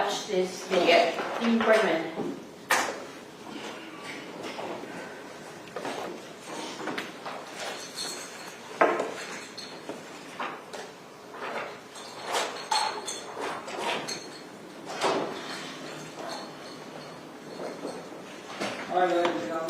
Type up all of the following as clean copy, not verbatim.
watch this video. You can bring them in. All right, ladies and gentlemen.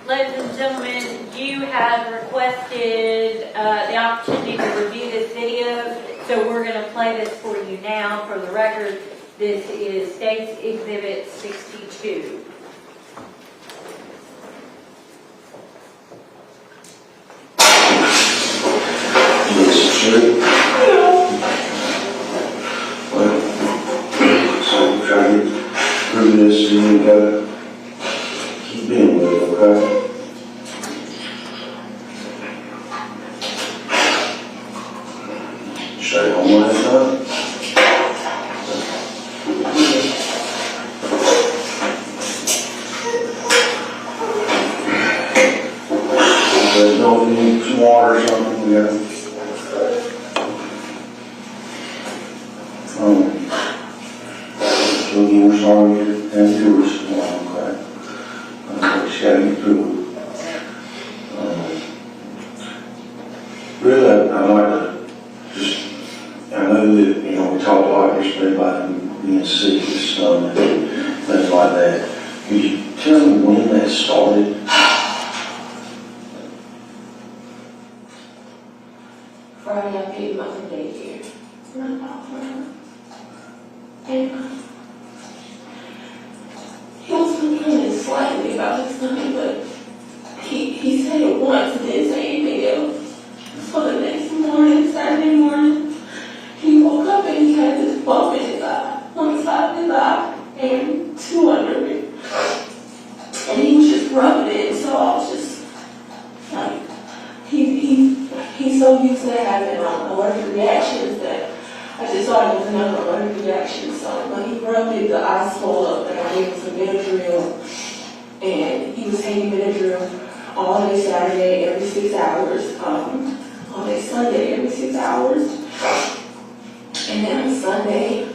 Ladies and gentlemen, you have requested the opportunity to review this video, so we're going to play this for you now for the record. This is State's Exhibit 62. Well, so we're trying to get through this and you gotta keep being with it, okay? Stay home last night? There's no need some water or something, yeah. So again, we're sorry you had to do this tomorrow, okay? We just gotta get through it. Really, I'd like to just, I know that, you know, we talk a lot yesterday about him being sick with his stomach and things like that. Could you tell me when that started? Friday, I paid my daycare. And he was complaining slightly about his stomach, but he said it once and didn't say anything else. So the next morning, Saturday morning, he woke up and he had this bump in his eye, on the side of his eye, and two under it. And he was just rubbing it, so I was just like, he's so used to having allergic reactions that I just thought it was another allergic reaction. So when he rubbed it, the eyes swelled up, and I gave him some Benadryl. And he was taking Benadryl all day Saturday, every 6 hours. All day Sunday, every 6 hours. And then on Sunday,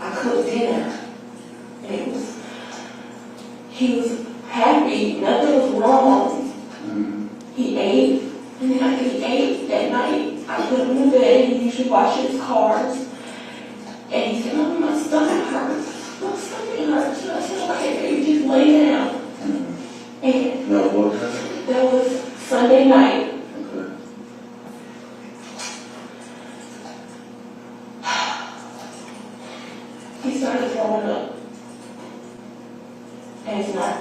I cooked dinner. And he was happy, nothing was wrong. He ate, and then after he ate that night, I put him in bed. He usually washes his cars. And he said, "Mommy, my stomach hurts. My stomach hurts." And I said, "Okay, baby, just lay down." And No, what time? that was Sunday night. Okay. He started throwing up. And it's not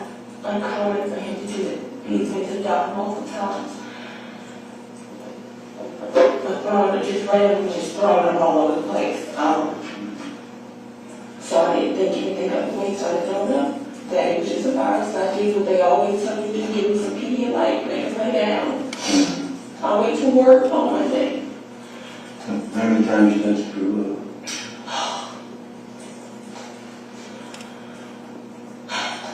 uncommon for him to do it. He's been to the doctor multiple times. But throwing up, just randomly just throwing up all over the place. So I didn't think anything of it when he started throwing up. That it was just a virus. I did what they always tell me to do, give me some Pedialyte, lay down. I went to work on Monday. How many times you had to throw up?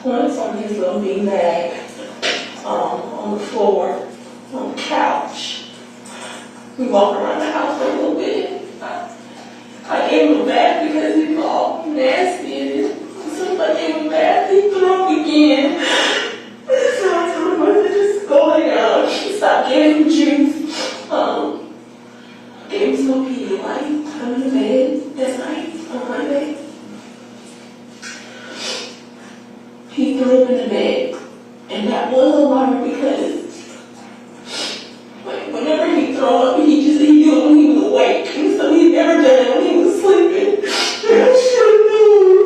Once on his little bean bag, on the floor, on the couch. We walked around the house for a little bit. I gave him a bath because he was all nasty. And as soon as I gave him a bath, he threw up again. So I told him to just go lay down. Stop giving him juice. Gave him some Pedialyte. Put him in bed that night on Monday. He threw up in the bed and got I was alarmed because whenever he throw up, he do it when he was awake. And so he never done it when he was sleeping. And I should have known.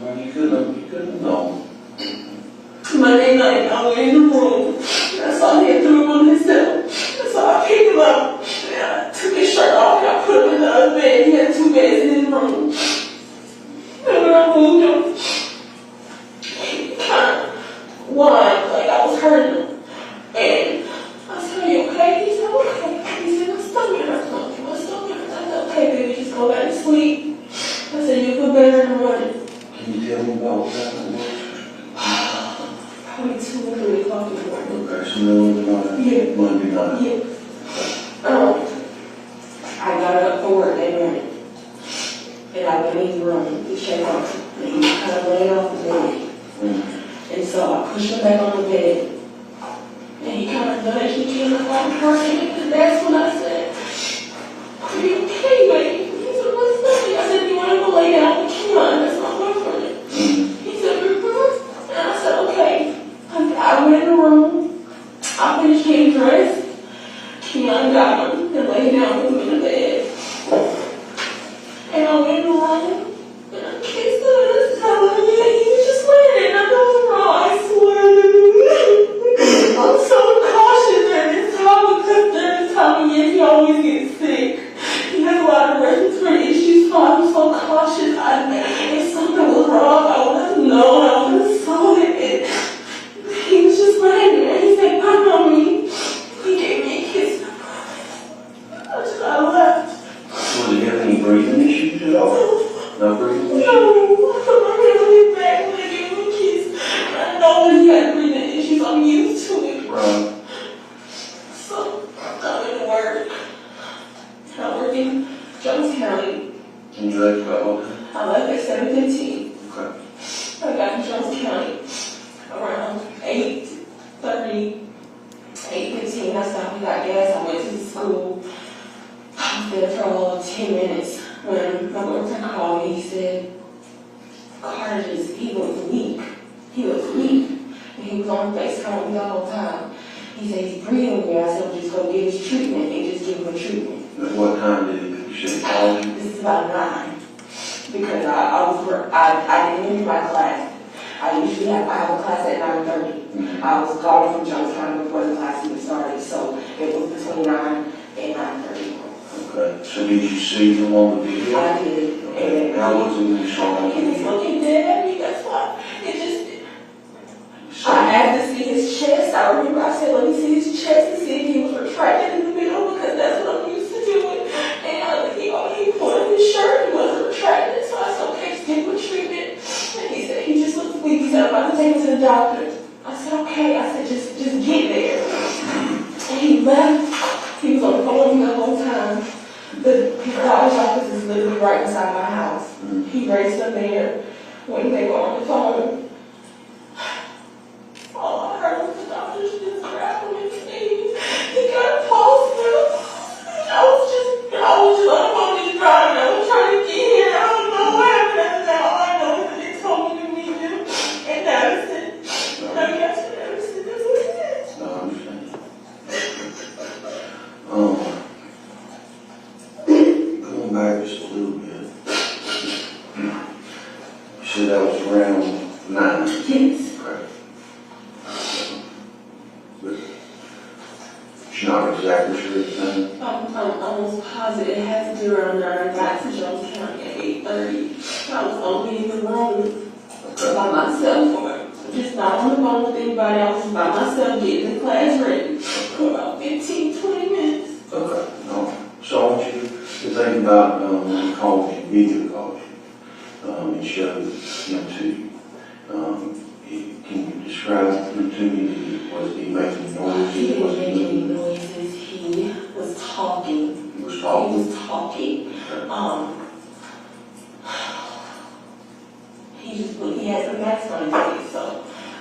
Well, you couldn't have known. Monday night, I went in the room, and I saw he had threw him on himself. And so I picked him up, and I took his shirt off, and I put him in the other bed. He had 2 beds in his room. And when I moved him, he kind of whined like I was hurting him. And I said, "Are you okay?" He said, "Okay." He said, "My stomach hurts." My stomach hurts. I said, "Okay, baby, just go back to sleep." I said, "You'll feel better in the morning." Can you tell me about what that was? Probably 2 or 3 o'clock in the morning. Okay, so middle of the night? Yeah. Monday night? Yeah. I got up for work that morning. And I went in his room to check on him. And he was kind of laying off the bed. And so I pushed him back on the bed. And he kind of nudged me, Kianna, like person. And that's when I said, "Are you okay, baby?" He said, "What's up?" I said, "You want to go lay down with Kiyon? That's my boyfriend." He said, "Mm-hmm." And I said, "Okay." I went in the room. I finished getting dressed. Kiyon got him and laid down with him in the bed. And I went in the room and I kissed him and I told him, and he was just laying there. Nothing was wrong, I swear. I'm so cautious during this time because during this time of year he always gets sick. He has a lot of respiratory issues, so I'm so cautious. If something was wrong, I would have known. I would have saw it. He was just laying there. He said, "Come on me." He gave me a kiss. I left. Was he having any breathing issues at all? No breathing issues? No, I put my hand on his back when I gave him a kiss. I know when he had breathing issues, I'm used to it. Right. So I went to work. I work in Jones County. And you left about what? I left at 7:15. Okay. I got to Jones County around 8:30, 8:15. I stopped and got gas. I went to the school. I was there for all 10 minutes when my boyfriend called me. He said, "Karter he was weak. He was weak." And he was on FaceTime with me the whole time. He said, "He's breathing weird." I said, "Well, just go get his treatment and just give him a treatment." At what time did you say call you? This is about 9. Because I didn't enter my class. I have a class at 9:30. I was calling from Jones County before the class even started, so it was between 9 and 9:30. Okay. So did you see him on the video? I did. Okay. How was it when you saw him on the He was video? looking dead at me, that's why. I asked to see his chest. I remember I said, "Let me see his chest to see if he was retracted in the middle," because that's what I'm used to doing. And he pulled up his shirt, he wasn't retracted, so I said, "Okay, just give him a treatment." And he said, "He just looks weak." He said, "I'm about to take him to the doctor." I said, "Okay." I said, just get there." And he left. He was on the phone with me the whole time. His doctor's office is literally right beside my house. He raced them there when they were on the phone. All I heard was the doctors just grabbing him and sneezing. He got a pulse now. I was just on the phone just driving. I was trying to get here. I don't know what happened after that. All I know is that they told me to meet him in Madison. I got to Madison. That's what it is. No, I understand. Going back just a little bit. You said that was around 9. Yes. Okay. But you're not exactly sure of the time? I'm almost positive it had to be around 9. I got to Jones County at 8:30. I was only in the room by myself, or just not on the phone with anybody. I was by myself getting the class ready for about 15-20 minutes. Okay. No. So I want you to think about when he called you, video called you, and showed him to you. Can you describe him to me? Was he making noises? He didn't make any noises. He was talking. He was He talking? was talking. He had the mask on his face, so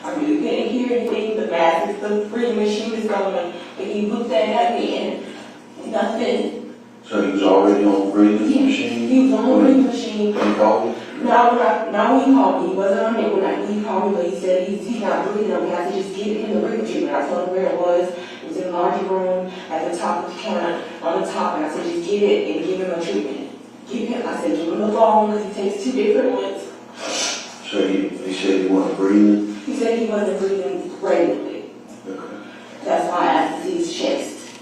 I really couldn't hear anything. The mask, the breathing machine was going, but he looked at me and nothing. So he was already on the breathing machine? He was on the breathing machine. When he called you? Now when he called me, he wasn't on it when he called me, but he said he's not breathing on me. I said, just give him the breathing treatment. I told him where it was. It was in the allergy room at the top of the counter, on the top, and I said, just get it and give him a treatment. I said, give him the phone because he takes 2 different ones. So he said he wasn't breathing? He said he wasn't breathing regularly. Okay. That's why I asked to see his chest.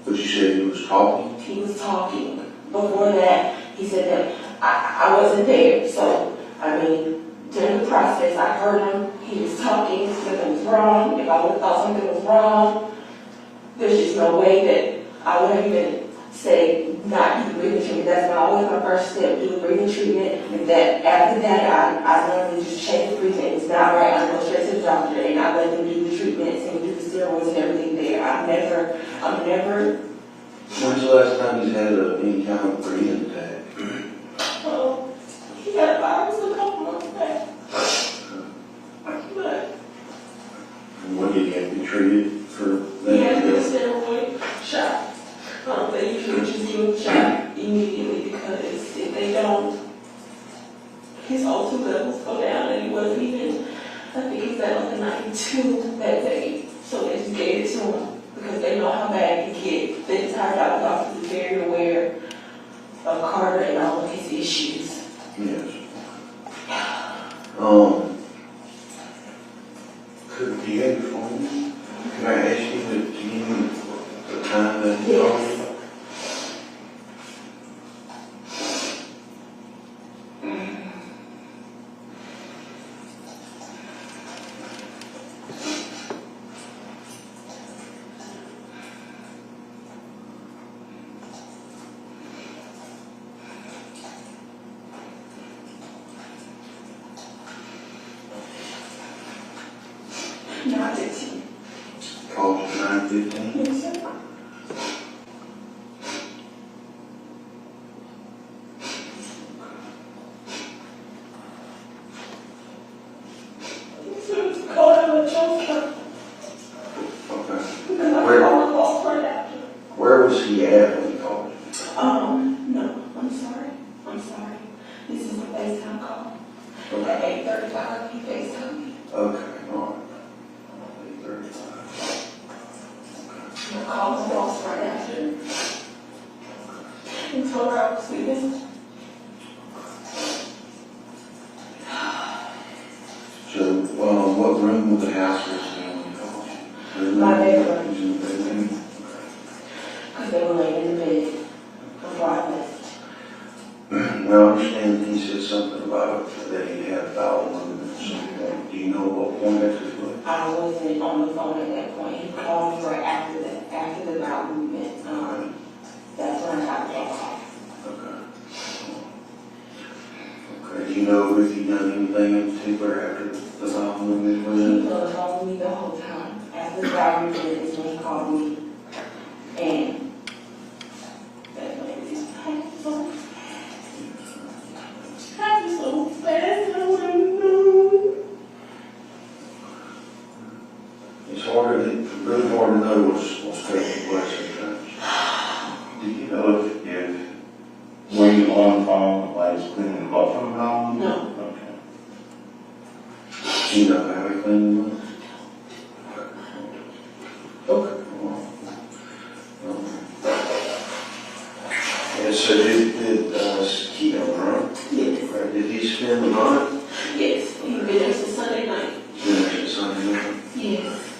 But you said he was talking? He was talking. Before that, he said that I wasn't there. So, I mean, during the process, I heard him. He was talking. Something was wrong. If I would have thought something was wrong, there's just no way that I would have even said not do the breathing treatment. That's always my first step, do the breathing treatment. And that after that, I normally just check the breathing. It's not right. I go straight to the doctor and I let them do the treatments and do the steroids and everything there. I'm never. When's the last time he's had any kind of breathing attack? He got a virus a couple months back. But What did he have to be treated for that? he had to get a steroid shot. They usually just give him a shot immediately because if they don't, his O2 levels go down and he wasn't even, I think he was at like a 92 that day. So they just gave it to him because they know how bad he gets. The entire doctor is very aware of Karter and all of his issues. Yes. Do you have your phone? Can I ask you to give me the time that you called me? Not 15. Called 9:15? Yes, sir. Okay. Where was he at when he called you? No, I'm sorry. This is a FaceTime call. At 8:35, he FaceTimed me. Okay, all right. 8:35. I called my boss right after and told her I was sleeping. So, what room of the house was he in when he called you? My bedroom. He was in the bedroom? Because they were laying in the bed before I left. Now, I understand he said something about that he had bowel movement at some point. Do you know what point that took place? I wasn't on the phone at that point. He called me right after that, after the bowel movement. That's when I got the call. Okay. Do you know if he done anything in particular after the bowel movement was He in? was calling me the whole time. After the bowel movement is when he called me. And that lady just happened so fast, I wouldn't know. It's really hard to know what's taking place sometimes. Do you know if Were you on the phone while he was cleaning the butt from home? No. Okay. do you know how he cleaned them up? Okay. And so did Kiyon, right? Yes. Right. Did he spend the night? Yes. He been there since Sunday night. Dinner Sunday night? Yes.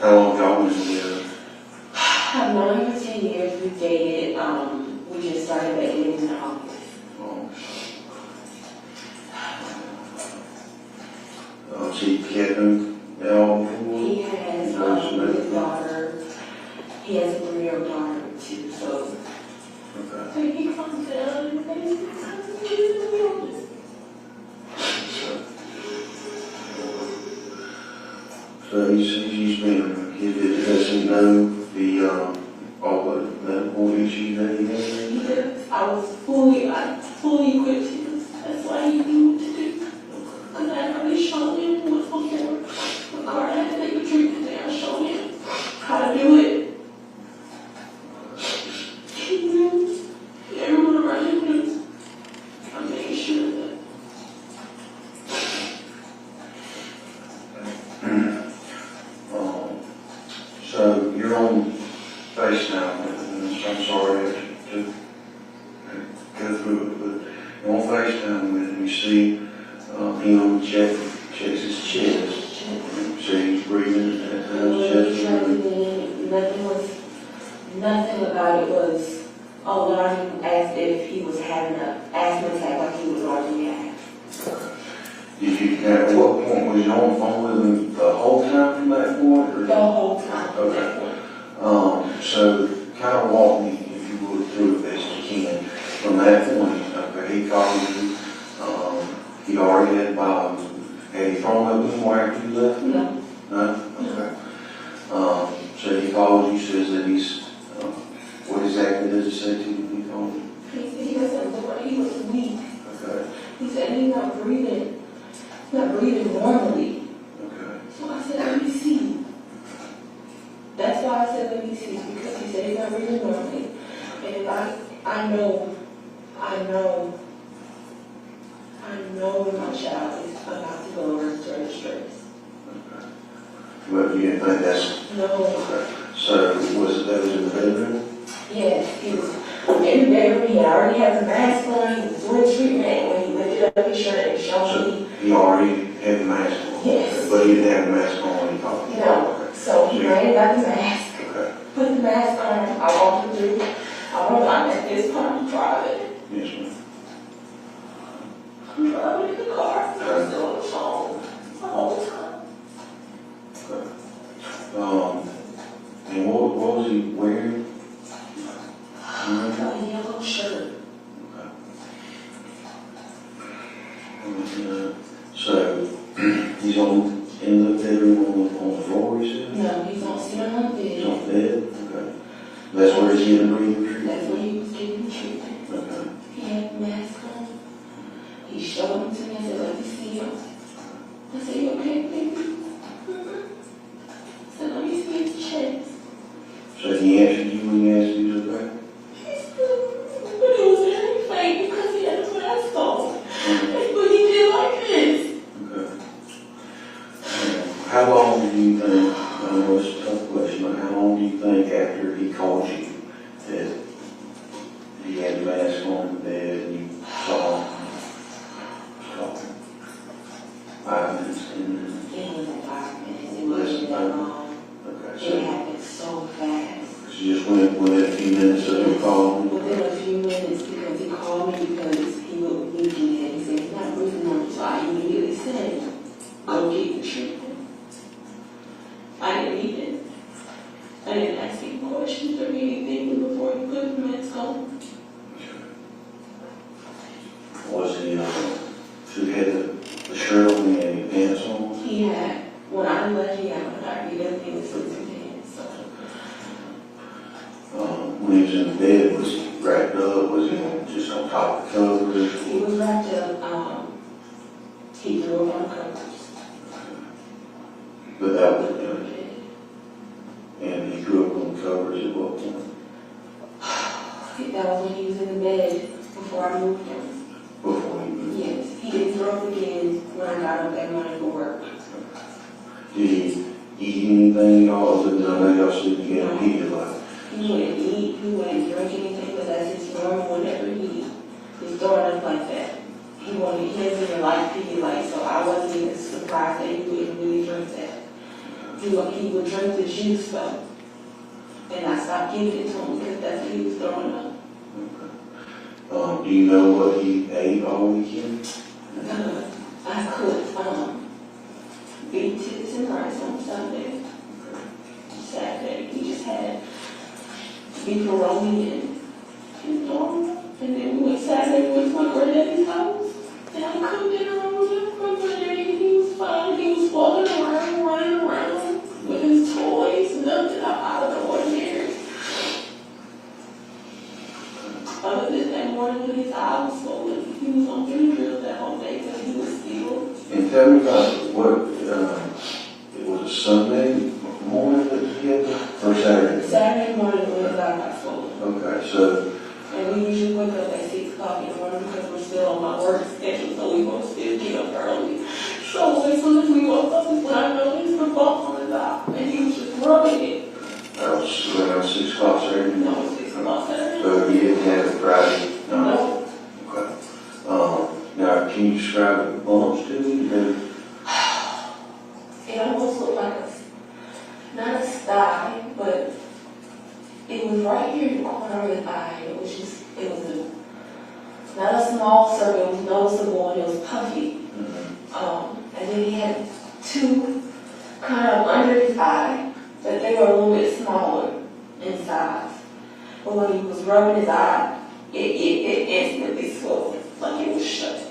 How long y'all been together? I've known him for 10 years. We dated. We just started dating in August. So you kept him now? He has his daughter. He has a 3-year-old daughter too. So Okay. he comes down and basically So he's been, does he know the, all the medical issues that he has? Yes, I was fully equipped him. That's why he knew what to do. Because I had already shown him what's before. The car had to take a treatment there. I showed him how to do it. He knew. Everyone around him knew. I made sure FaceTime with him, you see, him checks his chest. So he's breathing at his chest. Nothing about it was, oh, Lord, asked if he was having an asthma attack like he was already had. Did you, at what point was you on the phone with him the whole time from that point? Or? The whole time. Okay. So kind of walk me, if you would, through it best you can. From that point, okay, he called you, he already had he thrown up anywhere after you left? No. No? Okay. So he called you, says that he's, what exactly does he say to you when he called you? He said he was weak. Okay. He said he's not breathing normally. Okay. So I said, let me see. That's why I said, let me see, because he said he's not breathing normally. And I know when my child is about to go on respiratory distress. Okay. But you didn't think that's... No. Okay. So that was in the bedroom? Yes, he was in the bedroom. He already has a mask on. He was doing treatment. When he lifted up his shirt and showed me. He already had the mask on? Yes. But he didn't have the mask on when he called you? No. So he ran about the mask. Okay. Put the mask on. I walked him through. I went out at this part and driving. Yes, ma'am. I'm driving in the car. I'm still on the phone the whole time. Okay. And what was he wearing? A yellow shirt. Okay. So he's in the bedroom on the floor, you said? No, he's on sitting on the He's bed. on the bed? Okay. That's where he's getting breathing treatment? That's where he was getting treatment. Okay. He had the mask on. He showed him to me and said, let me see him. I said, you okay, baby? I said, let me see his chest. So he answered you when he asked you to okay? But it was very faint because he had his mask on. But he did like this. Okay. How long do you think, I know it's a tough question, but how long do you think after he called you that he had the mask on the bed and you saw him talking? 5 minutes, 10 minutes? It wasn't 5 minutes. It wasn't that long. Okay, It so happened so fast. you just went within a few minutes of him calling? Within a few minutes, because he called me because he was weak and he said he's not breathing normal. So I immediately said, go get the treatment. I didn't ask any questions or anything before he put the mask on. Was he, who had the shirt on and the pants on? He had, when I left, he had an allergy. He doesn't even sleep in pants. So. When he was in the bed, was he wrapped up? Was he just on top of the covers? He was wrapped up. He threw up on the covers. But that was good. And he threw up on the covers at what point? That was when he was in the bed before I moved him. Before he moved? Yes, he didn't throw up again when I got up that morning for work. Did he eat anything at all other than I know y'all said you had a pizza like? He wouldn't eat, he wouldn't drink anything, but that's his normal whenever he's throwing up like that. He doesn't even like Pedialyte, so I wasn't even surprised that he wouldn't really drink that. He would drink the juice though. And I stopped giving it to him because that's what he was throwing up. Okay. Do you know what he ate all weekend? I cooked beef tips and rice on Sunday. Saturday, he just had macaroni and normal. And then we went Saturday, we went to my granddaddy's house. And I cooked dinner with my granddaddy. He was fine. He was walking around, running around with his toys, nothing out of the ordinary. Other than that morning when his eye was swollen, he was on three drills that whole day because he was still. And tell me about what, it was a Sunday morning that he had, or Saturday? Saturday morning when his eye got swollen. Okay, so. And we usually wake up at 6 o'clock in the morning because we're still on my work schedule, so we won't still get up early. So as soon as we woke up, is when I noticed the bump on his eye, and he was just rubbing it. That was around 6 o'clock Saturday? No, 6 o'clock Saturday. So he didn't have it Friday? No. Okay. describe the bumps to me? It almost looked like not a sty, but it was right here in the corner of his eye. It was not a small circle, it was noticeable and it was puffy. And then he had two kind of under his eye, but they were a little bit smaller in size. But when he was rubbing his eye, it instantly swelled, like it was shut.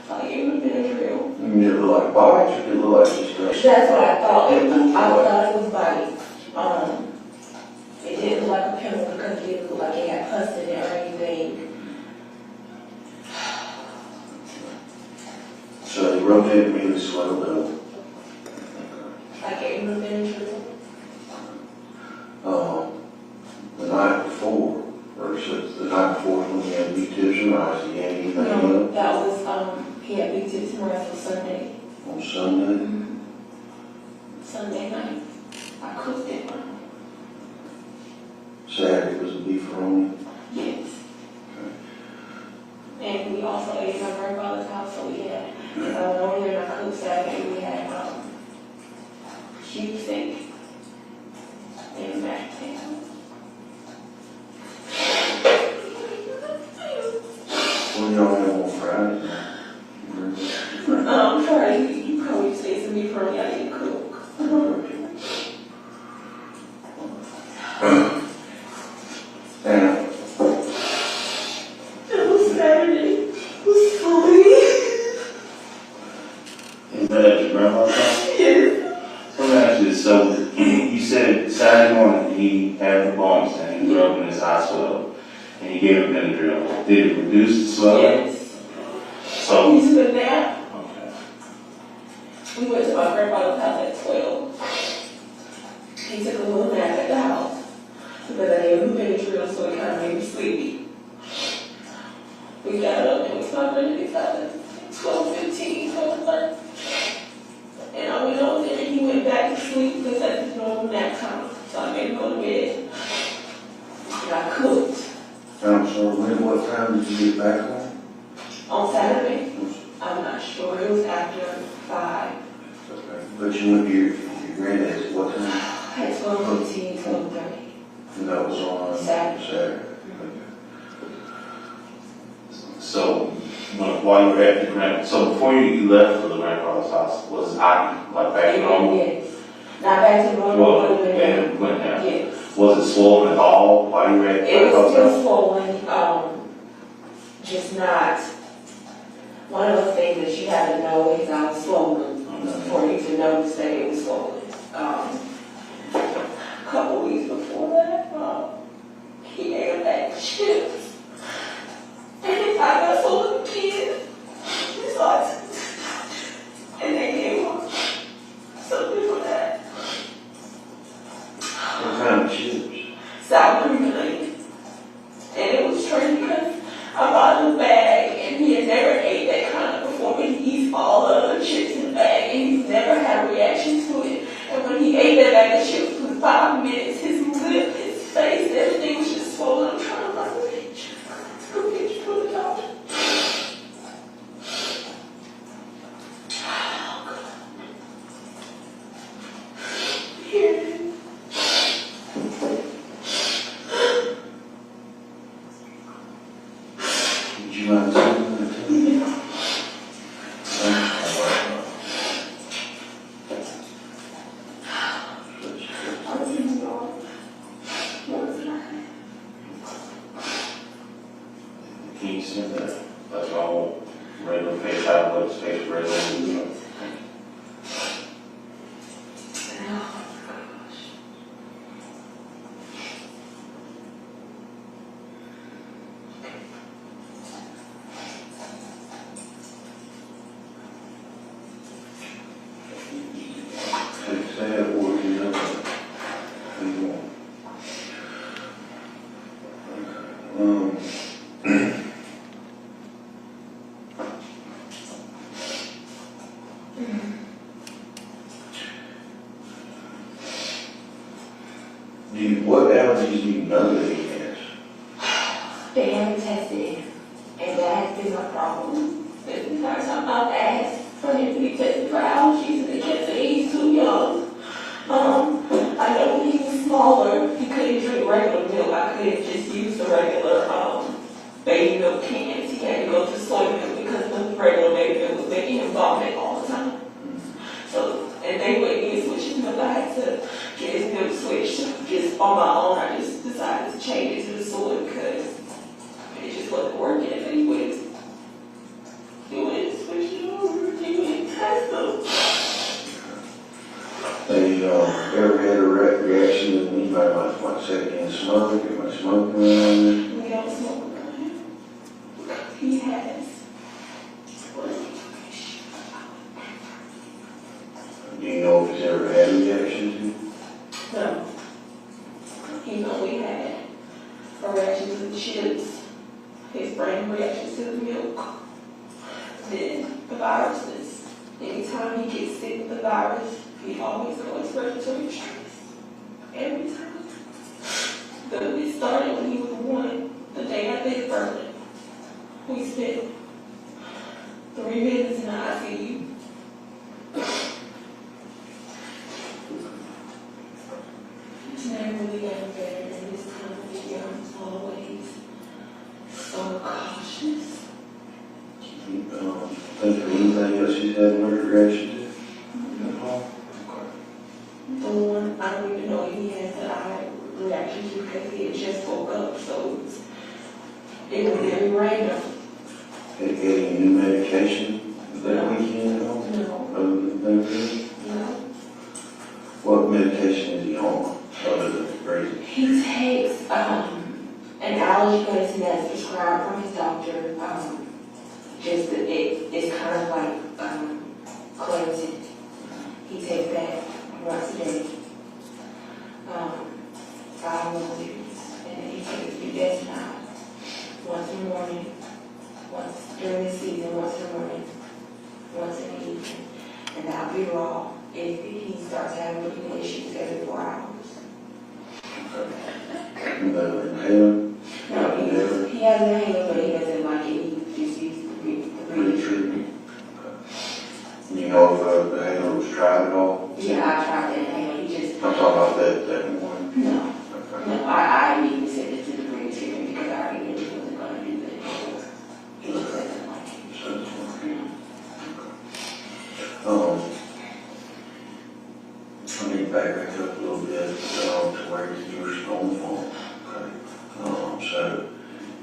Like it would have been a drill. Did it look like bites or did it look like just That's what I thought. I thought it was bites. It didn't look like a pimple because it didn't look like it had pus in it or anything. So he rotated me and swelled up. Like it would have been a drill. The night before, or so the night before when he had B-tips and rice, he had anything No, up that was, he had big tips and rice on Sunday. on Sunday? Sunday night. I cooked it. Saturday was a beef roll. Yes. And we also ate at my grandfather's house, so we had, over there I cooked Saturday, we had, cube steak and mashed potatoes. What do y'all have on Friday? Sorry, you probably say some beef from me, I didn't cook. And It was Saturday. It was funny. Is that at your grandma's house? Yes. So let me ask you this. So you said Saturday morning he had the bumps and he was rubbing his eye swell and he gave him Benadryl. Did it reduce the swelling? Yes. So, We took a nap. okay. We went to my grandfather's house at 12. He took a little nap at the house because I gave him Benadryl, so it kind of made me sleepy. We got up and we started at 12:15, 12:30. And I went over there and he went back to sleep because that's his normal nap time. So I made him go to bed. And I cooked. I'm sorry, what time did you get back home? On Saturday, I'm not sure. It was after 5. Okay. But you went to your granddad's at what time? At 12:15, 12:30. And that was on Saturday. So, while you were at the so before you left for the grandfather's house, was his eye like back to normal? Yes. Not back to normal, Well, but it and it went down. yes. Was it swollen at all while you were at the It was grandfather's still house? swollen, just not one of those things that you have to know is not swollen for you to notice that it was swollen. A couple weeks before that, he ate a bag of chips. And if I got so little kid, it's like, and they gave him something for that. What kind of chips? Sour cream and onion. And it was strange because I bought him a bag and he had never ate that kind of before, but he eats all of the chips in the bag and he's never had a reaction to it. And when he ate that bag of chips for 5 minutes, his lip, his face, everything was just swollen. I'm trying to like, go get you from the doctor. Here. Did you mind saying that to me? Can you send that? That's all regular pay tablets, pay for regular. Say that word, you know. What allergies do you know that he has? They haven't tested, and that has been my problem. The entire time I've asked for him to be tested for allergies, and they kept saying he's too young. I know when he was smaller, he couldn't drink regular milk. I couldn't just use the regular baby milk cans. He had to go to soy milk because the regular baby milk was making him vomit all the time. So, and they wouldn't even switch his milk. I had to get his milk switched just on my own. I just decided to change it to the soy because it just wasn't working. And he wouldn't switch it over. He wouldn't test them. Have you ever had a reaction to anybody like second-hand smoke? Anybody smoking around this? We don't smoke around him. He has. Do you know if he's ever had reactions? No. He's only had a reaction to the chips, his brain reaction to the milk, then the viruses. Anytime he gets sick with the virus, he always goes respiratory distress. Every time. It started when he was 1, the day after his birthday. We spent 3 minutes in the ICU. It's never really gotten better, and this time of the year I'm always so cautious. Think of anything else he's had a reaction to? The one I don't even know if he has an eye reaction to because he had just woke up, so it was very random. Had he had any new medication that weekend at all? No. Other than that? No. What medication is he on other than crazy? He takes an allergy medicine that's prescribed from his doctor. It's kind of like cleansing. He takes that once a day. 5 milliliters. And then he takes budesonide once in the morning, once during the season, once in the morning, once in the evening. And that'll be raw if he starts having breathing issues every 4 hours. No inhaler? No, he has an inhaler, but he doesn't like it. He just uses the breathing treatment. You know if the inhaler was tried at all? Yeah, I tried that inhaler. He just. I'm talking about that one. No. Okay. No, I immediately sent it to the breathing treatment because I already knew he wasn't going to do the inhaler. He just doesn't like it. So this one. I need to back up a little bit to where you were on the phone. Okay. So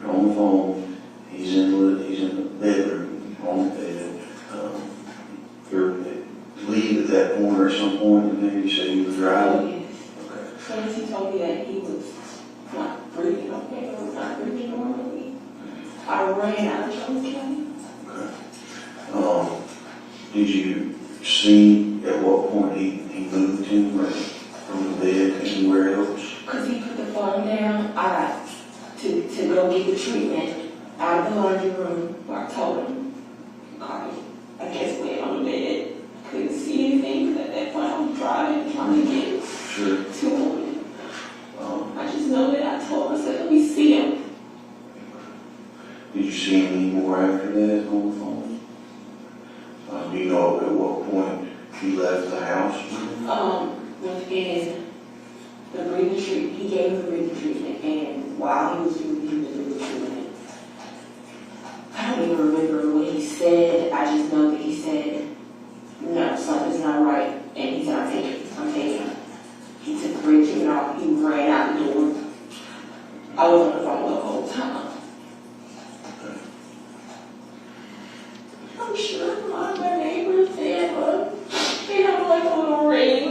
you're on the phone. He's in the bedroom on the bed. You're leave at that point or some point, and then you say you were driving. Yes. Okay. As soon as he told me that he was not breathing okay, or was not breathing normally, I ran out of Jones County. Okay. Did you see at what point he moved him or from the bed anywhere else? Because he put the phone down, to go get the treatment out of the laundry room where I told him, Karter, I just went on the bed, couldn't see anything, because at that point I was driving, trying to get Sure. to him. I just know that I told him, I said, let me see him. Did you see him anymore after that on the phone? Do you know at what point he left the house? Within the breathing treatment, he gave him the breathing treatment, and while he was doing the breathing treatment, I don't even remember what he said. I just know that he said, no, something's not right, and he said, I'm taking it. He took the breathing treatment off, he ran out the door. I was on the phone the whole time. I'm sure my neighbors, they have like a little ring.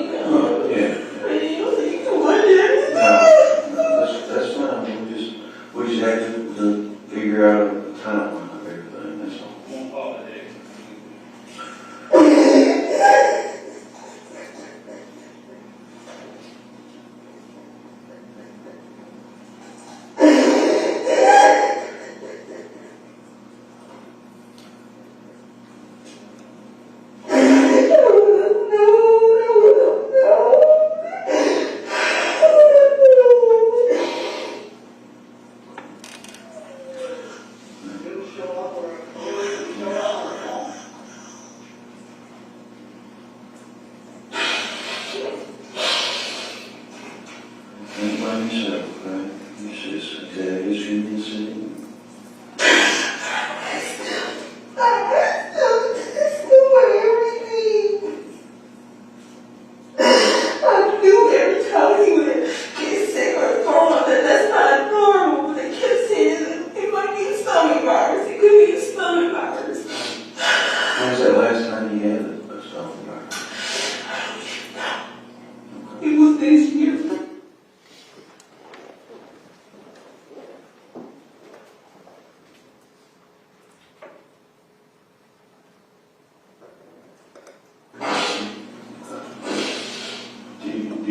Yeah. Radio, so you can That's fine. We just have to figure out the timeline of everything, that's all.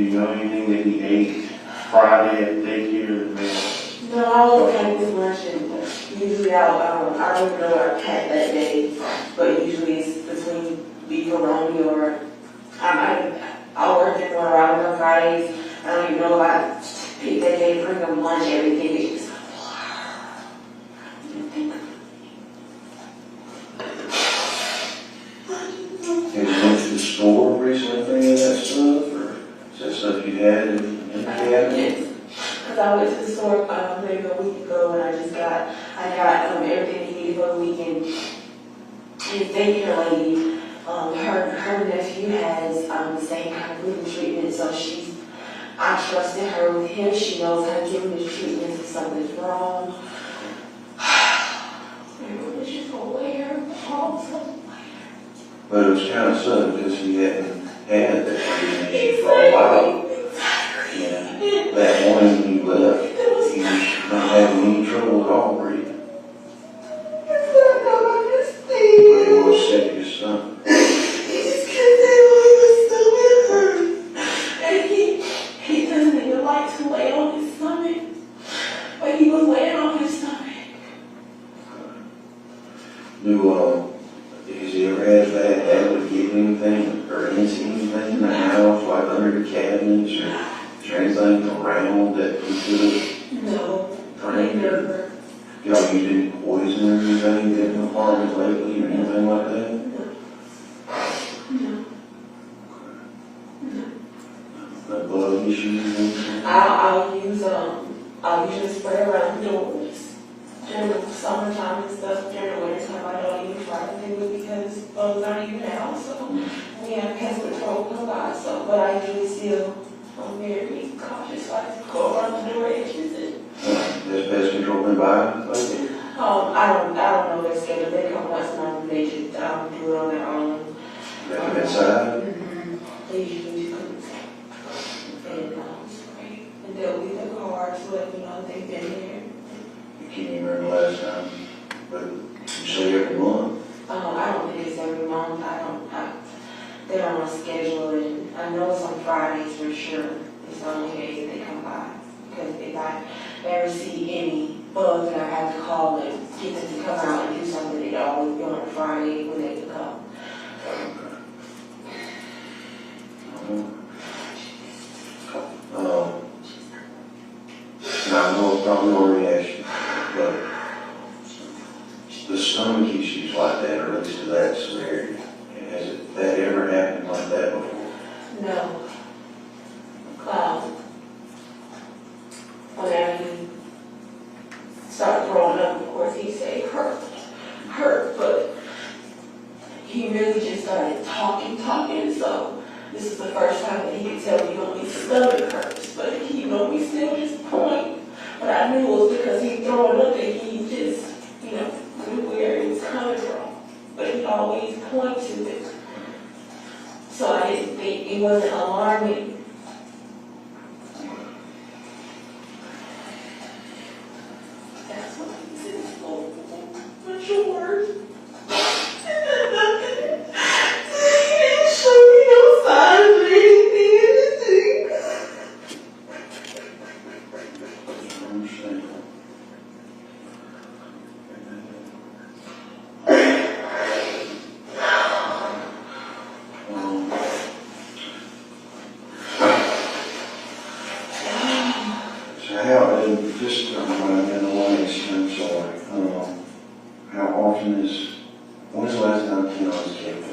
Do you know anything that he ate Friday at the daycare? No, I was having this lunch and usually I don't even know our cat that day, but usually it's between beefaroni or I work in one around on Fridays. I don't even know if I pick that day, bring them lunch, everything is just Have you went to the store recently for any of that stuff, or is that stuff you had in the cabinet? because I went to the store maybe a week ago and I got everything he needed for the weekend. His daycare lady, her nephew has the same kind of gluten treatment, so I trusted her with him. She knows how to give him his treatments if something's wrong. Everyone's just aware, also. But it was kind of sudden because he hadn't had that treatment issue for a while. Yeah. That morning when you left, he was not having any trouble at all breathing. That's what I don't understand. But he was sick as something. He just kept saying, his stomach hurt. And he doesn't even like to lay on his stomach. But he was laying on his stomach. Has he ever had a bad habit of getting anything or into anything in the house, like under the cabinets, or is there anything around that he could have No, drank? never. Y'all used any poison or anything in the apartment lately or anything like that? No. No blood issues or anything? I'll usually spray around the doors. During the summertime and stuff, during the wintertime, I don't even try to do it because bugs aren't even out, so we have pest control come by, so, but I usually still, I'm very cautious, so I just go around the door edges and, Has pest control been by lately? I don't know their schedule, they come once a month, and they just, do it on their own. Have you inside? They usually do and, spray, and they'll leave their cards, so let me know they've been there. Can't even remember the last time, but you say every month. I don't think it's every month. They're on a schedule, and I know it's on Fridays for sure. It's the only days that they come by. Because if I ever see any bugs, and I have to call and get them to come out and do something, they always be on a Friday when they can come. Now, I know I probably already asked you, but the stomach issues like that, or at least to that severity, has that ever happened like that before? No. Whenever he started throwing up, of course, he said hurt, but he really just started talking, so this is the first time that he could tell me, his stomach hurts, but he, we still just point. But I knew it was because he throwing up and he just, knew where it was coming from. But he always point to it. So I didn't think it wasn't alarming. That's what he said. What's your word? He didn't show me no signs or anything. I understand. So how, just, I'm sorry, how often when's the last time Kiyon was kept?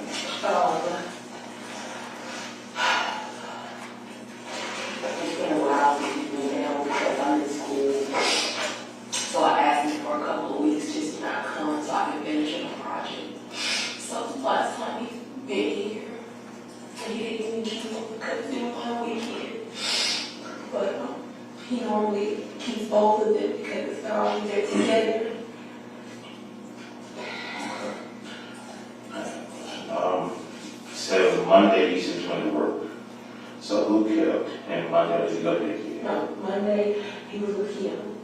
It's been a while since he's been down because I'm in school. So I asked him for a couple of weeks just to not come so I can finish up a project. So last time he's been here, he didn't even keep him because he didn't on the weekend. But he normally keeps both of them because they're always there together. So Monday you said you went to work. So who killed? And Monday was you go to the kid? No, Monday he was with Kiyon.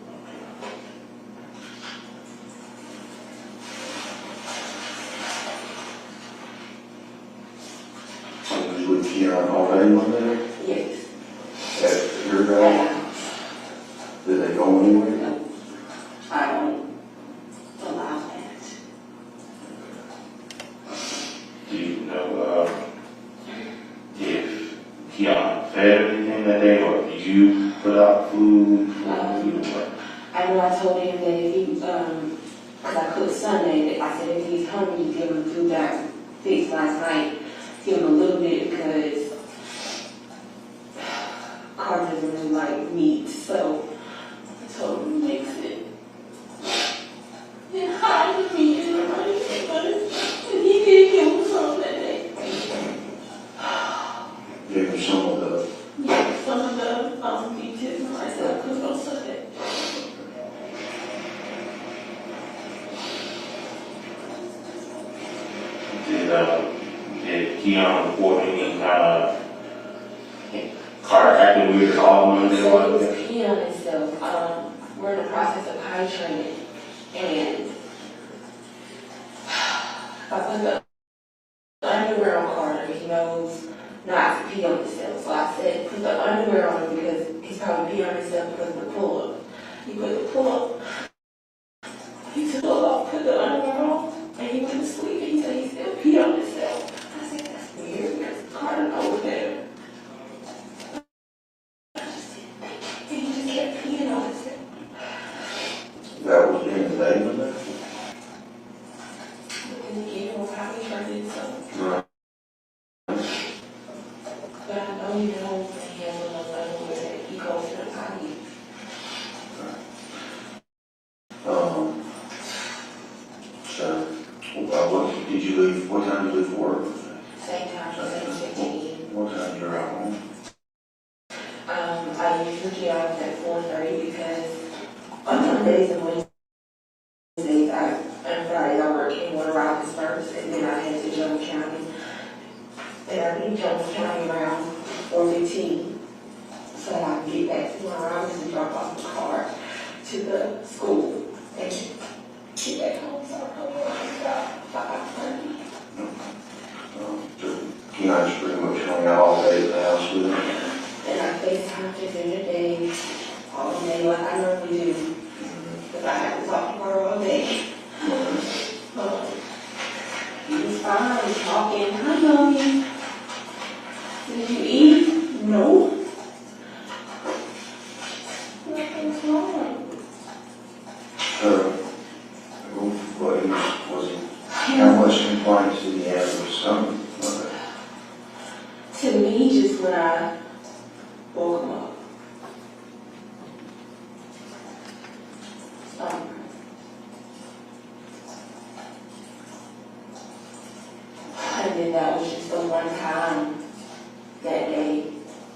So you with Kiyon all day Monday? Yes. you put out food? I know I told him that if he, because I cooked Sunday, I said if he's hungry, give him food that I fixed last night. Give him a little bit because Karter doesn't really like meat, so I told him to mix it. And hide the meat in the rice, and he did give him some that day. Give him some of the, Yeah, some of the meat tips and rice that I cooked on Sunday. Did Kiyon report any Karter acting weird at all when they So were he was there? peeing on himself. We're in the process of high training, and I put the underwear on Karter. He knows not to pee on himself. So I said, put the underwear on him because he's probably peeing on himself because of the pull-up. He put the pull-up. He took it off, put the underwear on, and he went to sleep. And he said he still peed on himself. I said, that's weird because Karter knows better. And he just kept peeing on himself. that was in the day of that? And he gave him how he turned himself. Right. But I know he knows that he has enough underwear that he goes to the potty. So, what, did you leave, what time did you leave for work? Same time, 7:15. What time you're out home? I usually get out at 4:30 because on Mondays and Wednesdays, and Fridays I work in Warner Robins first, and then I head to Jones County. And I leave Jones County around 4:15, so that I can get back to Warner Robins and drop off the car to the school and get back home. So I'm probably around about 5:30. So Kion's pretty much hung out all day at the house with him. And I FaceTime just in the day, all day, like I normally do. Because I have to talk to her all day. He was fine, talking. Hi, Mommy. Did you eat? No. Nothing's wrong. What was he, how much complaints did he have with stomach? To me, just when I woke him up. And then that was just the one time that day.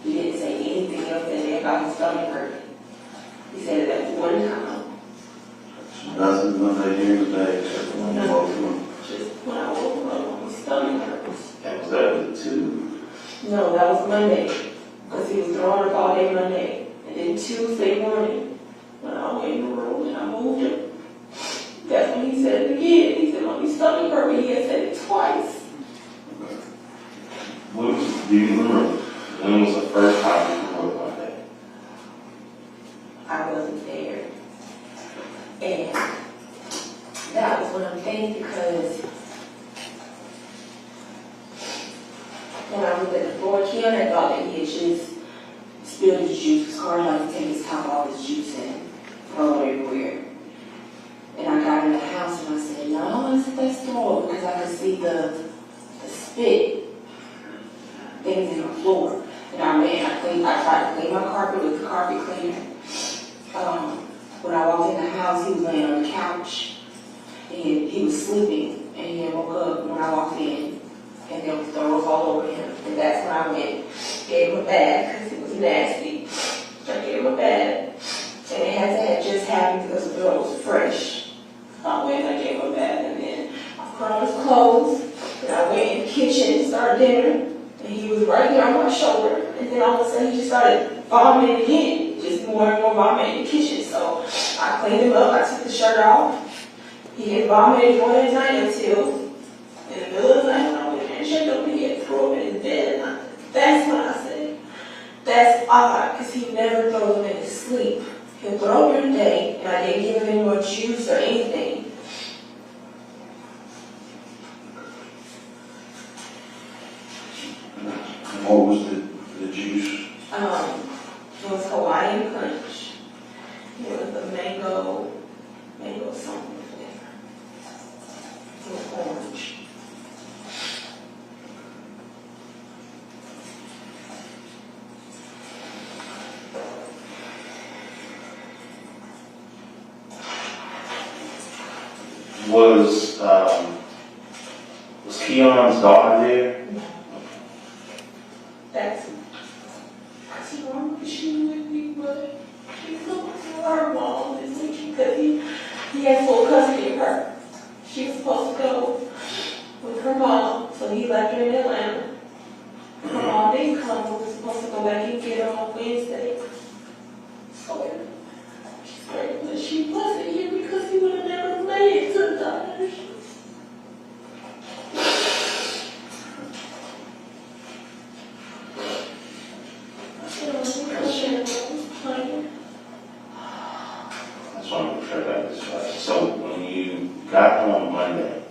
He didn't say anything else that day about his stomach hurting. He said it that one time. Nothing Monday during the day except when you woke him up. Just when I woke him up, my stomach hurts. And was that the two? No, that was Monday. Because he was throwing up all day Monday. And then Tuesday morning, when I went in the room and I moved him, that's when he said it again. He said, Mommy's stomach hurt me. He had said it twice. Do you remember when was the first time you wrote about that? I wasn't there. And that was one of the things because when I was at the floor, Kianna thought that he had just spilled his juice. His car likes to take his top off his juice and throw it everywhere. And I got in the house and I said, no, let's throw it because I could see the spit things in the floor. And I tried to clean my carpet with the carpet cleaner. When I walked in the house, he was laying on the couch. And he was sleeping. And he had woke up when I walked in. And there was throws all over him. And that's when I went, gave him a bath because it was nasty. I gave him a bath. And it had just happened because the throat was fresh. I went and I gave him a bath. And then I put on his clothes. And I went in the kitchen and started dinner. And he was right there on my shoulder. And then all of a sudden he just started vomiting again. Just more and more vomiting in the kitchen. So I cleaned him up. I took the shirt off. He had vomited more at night until in the middle of the night when I went there and checked him, he had thrown up in his bed. And that's when I said, that's odd because he never throws him in his sleep. He'll throw up in the day and I didn't give him any more juice or anything. What was the juice? It was Was Kion's daughter there? That's wrong. She would be, but she's looking for her mom this week because he has full custody of her. She was supposed to go with her mom, so he left her in Atlanta. Her mom didn't come. We were supposed to go back and get her on Wednesday. So she's grateful that she wasn't here because he would have never made it to the doctor. That's why I'm sure about this right. So when you got home Monday,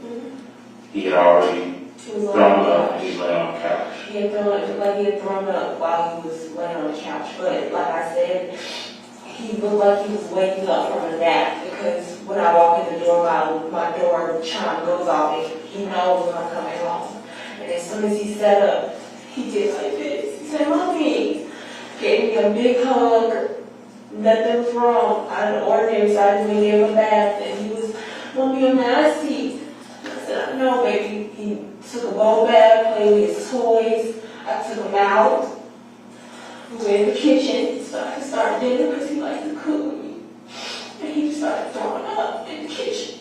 he had already thrown up, he was laying on the couch. He had thrown up while he was laying on the couch, but like I said, he looked like he was waking up from a nap because when I walk in the door, my door chime goes off and he knows when I'm coming home. And as soon as he sat up, he did like this. He said, "Mommy," gave me a big hug. Nothing was wrong. Out of the ordinary, so I just went in a bath and he was, "Mommy, I'm nasty." I said, "I know, baby." He took a bowl bath, played with his toys. I took him out. We went in the kitchen so I could start dinner because he liked to cook with me. And he started throwing up in the kitchen.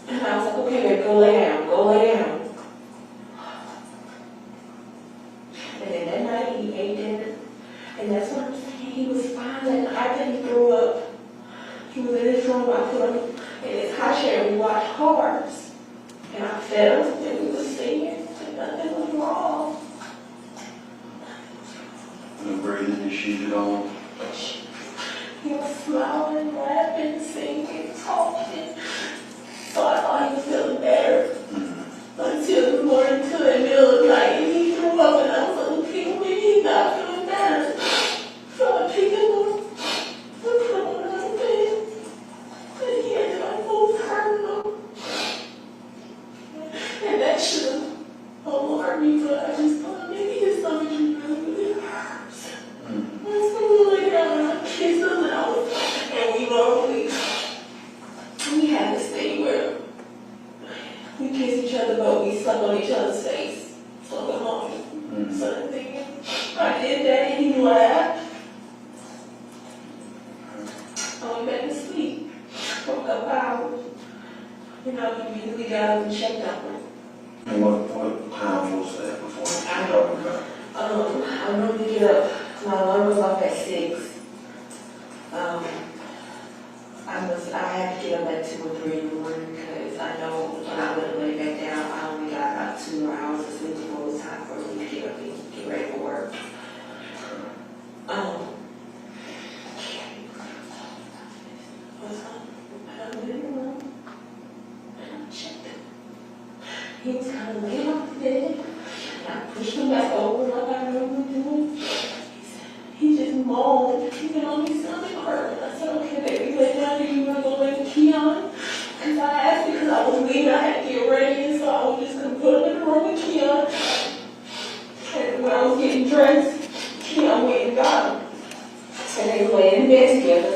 And I was like, "Okay, baby, go lay down, go lay down." And then that night he ate dinner. And that's what I'm saying. He was fine that night that he threw up. He was in his room. I put him in his high chair and we watched cars. And I fed him and we were singing. And nothing was wrong. No breathing issues at all? He was smiling, laughing, singing, talking. So I thought he was feeling better. Until the morning, till the middle of the night, and he threw up and I was like, "Okay, maybe he's not feeling better." So I picked him up, put him on another bed, and he had my both hurting him. And that should have alarmed me, but I just thought maybe his stomach really hurts. I was going to lay down and I kissed him and we had this thing where we kissed each other, but we slept on each other's face. So the moment, sort of thing. I did that and he laughed. I went back to sleep for a couple hours. And I immediately got up and checked on him. And what time was that before you talking about? I normally get up. My alarm was off at 6. I had to get up at 2 or 3 in the morning because I know when I went to lay back down, I only got about 2 more hours of sleep before it was time for me to get up and get ready for work. I went in the room and I checked him. He was kind of laying off the bed. And I pushed him back over like I normally do. He just moaned. He said, "Oh, his stomach hurt." And I said, "Okay, baby, lay down here. You want to go lay with Kiyon?" Because I asked because I was leaving. I had to get ready. And so I was just going to put him in the room with Kiyon. And when I was getting dressed, Kiyon went and got him. And they were laying in bed together.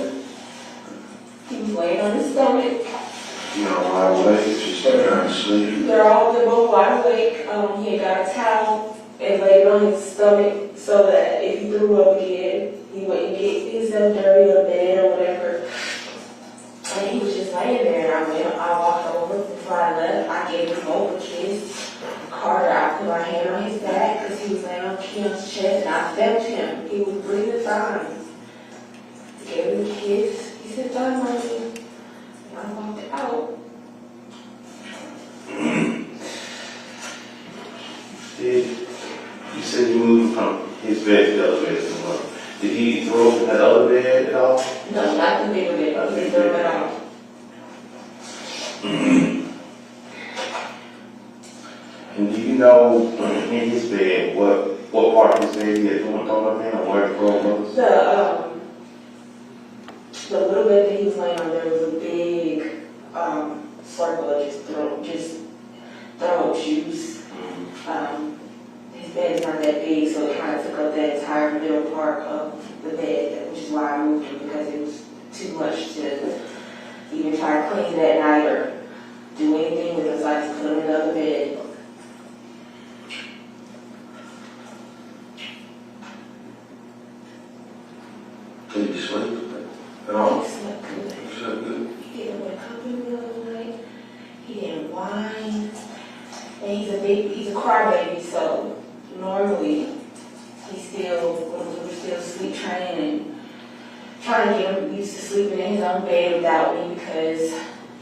He was laying on his stomach. You know, wide awake, just trying to sleep. They're both wide awake. He had got a towel and laid it on his stomach so that if he threw up again, he wouldn't get himself dirty or bed or whatever. And he was just laying there. I walked over before I left. I gave him over a kiss. Karter, I put my hand on his back because he was laying on Kiyon's chest and I felt him. He was breathing fine. Gave him a kiss. He said, "Bye, Mommy." And I walked out. You said you moved from his bed to the other bed. Did he throw up in that other bed at all? No, not the big bed. He didn't throw it at all. And do you know in his bed what part of his bed he had thrown up in or where the throw was? The little bed that he was laying on, there was a big circle of just throat juice. His bed is not that big, so it kind of took up the entire middle part of the bed, which is why I moved him, because it was too much to even try to clean that night or do anything. whine. And he's a crybaby, so normally we're still sleep trained and trying to get him used to sleeping in his own bed without me because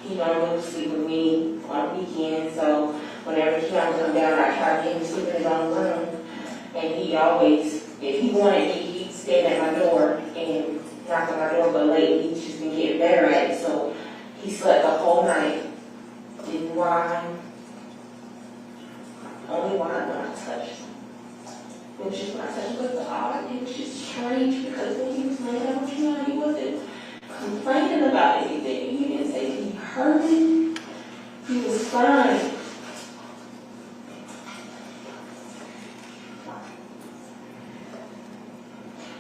he normally will sleep with me on weekends. So whenever Kiyon come down, I try to get him to sleep in his own room. And he always, if he wanted me, he'd stand at my door and knock on my door, but lately he's just been getting better at it. So he slept the whole night, didn't whine, only whined when I touched him. It was just when I touched him, but odd, it was just strange because when he was laying down with Kiyon, he wasn't complaining about anything. He didn't say he hurt me. He was fine.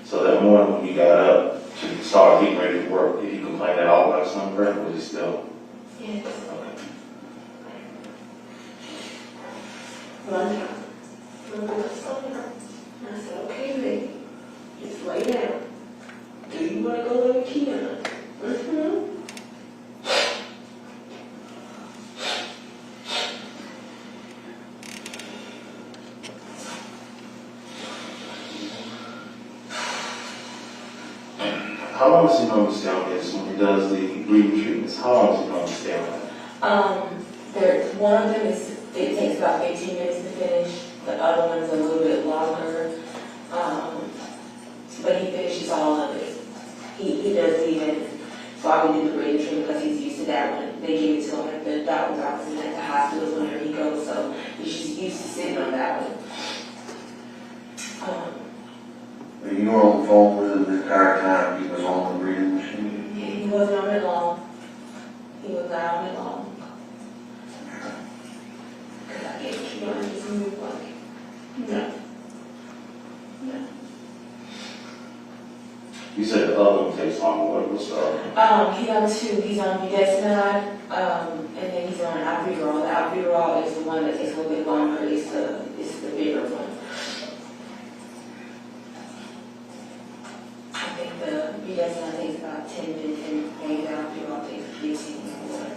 So that morning when you got up to start getting ready to work, did you complain at all about some breath? Was it still? Yes. Okay. One time. I said, okay, baby, just lay down. Do you want to go live with Kiyon? Mm-hmm. How long does he normally stay on this when he does the breathing treatments? How long does he normally stay on that? One of them it takes about 15 minutes to finish. The other one's a little bit longer. But he finishes all of it. He doesn't even, so I would do the breathing treatment because he's used to that one. They give it to him at the doctor's office and at the hospital whenever he goes, so he's just used to sitting on that one. You were on the phone with him the entire time he was on the breathing machine? He wasn't on it long. He was not on it long. Because I gave Kiyon just move like, no. No. You said the other one takes longer. What was the other one? Kiyon too, he's on budesonide, and then he's on albuterol. The albuterol is the one that takes a little bit longer. It's the bigger one. I think the budesonide takes about 10 minutes, and maybe the albuterol takes 15 or whatever.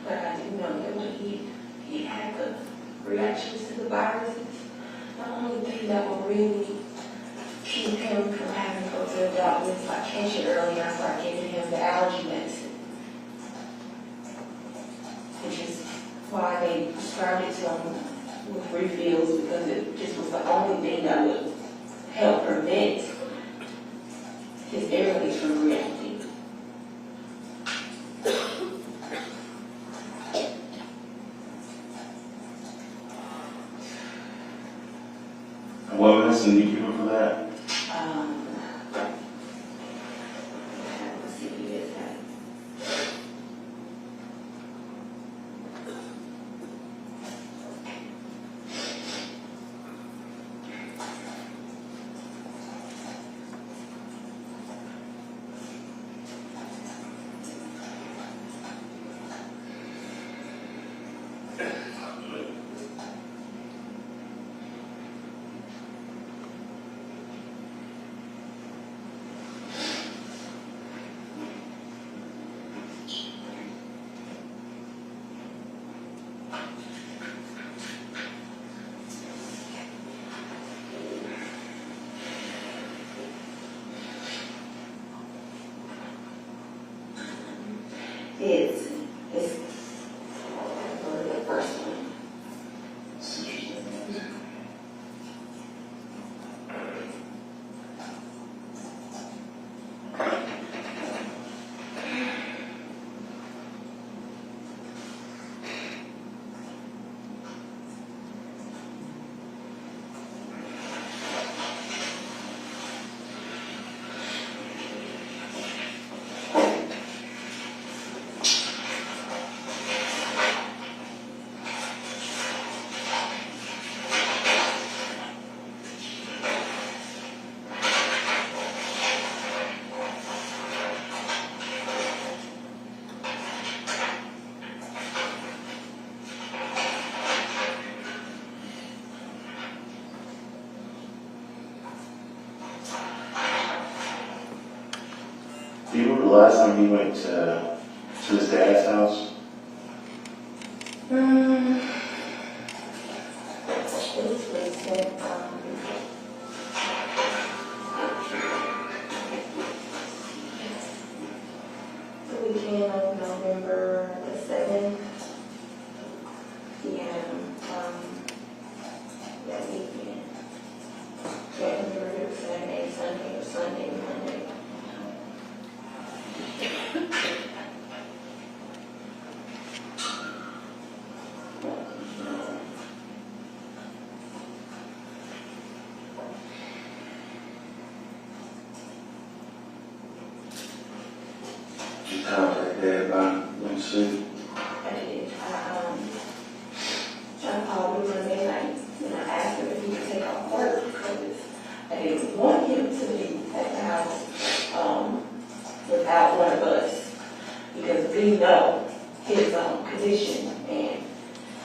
But I didn't know that when he had the reactions to the viruses, the only thing that will really keep him from having to go to the doctor is if I catch it early and I start giving him the allergy medicine, which is why they prescribed it to him with refills, because it just was the only thing that would help prevent his airways from reacting. What medicine do you give him for that? Let's see what it is. the last time he went to his dad's house? It was recent, the weekend of November the 7th. Yeah, that weekend. Can't remember if it was Saturday, Sunday, or Sunday, Monday. Did you contact Dad about it, see? I did. I called him Monday night and I asked him if he could take off work because I didn't want him to be at the house without one of us because we know his condition and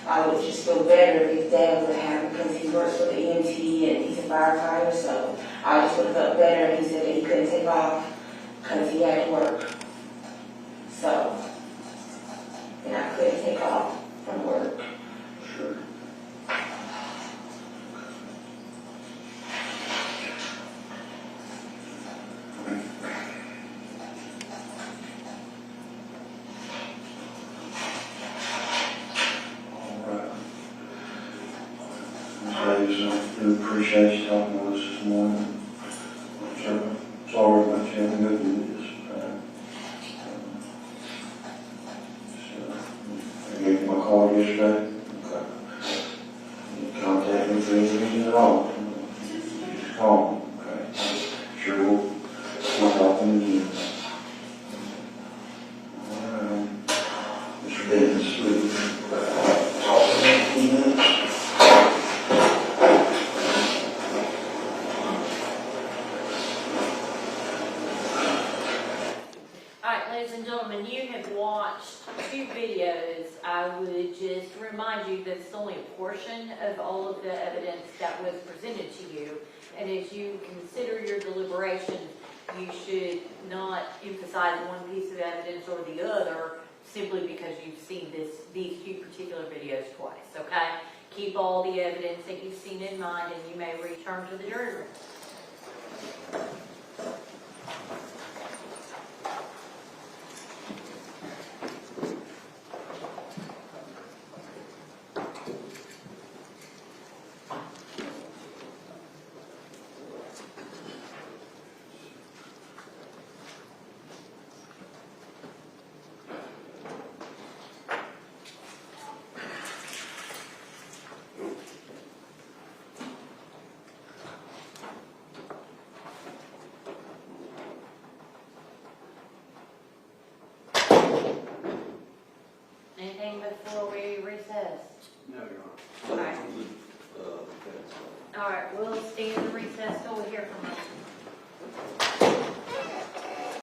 I would just feel better if his dad would have him because he works for the EMT and he's a firefighter, so I just would have felt better. He said that he couldn't take off because he had to work. So, and I couldn't take off from work. Sure. I do appreciate you talking with us this morning. So, sorry about you having to go through this. I gave you my call yesterday. Okay. You contact me for anything at all. Just call me. Okay. Sure we'll talk again. All right. Mr. Davis, we'll talk in a few minutes. Ladies and gentlemen, you have watched 2 videos. I would just remind you that it's only a portion of all of the evidence that was presented to you. And as you consider your deliberations, you should not emphasize one piece of evidence or the other simply because you've seen these 2 particular videos twice, okay? Keep all the evidence that you've seen in mind and you may return to the jury room. Anything before we recess? No, Your Honor. All right. All right, we'll stand in recess.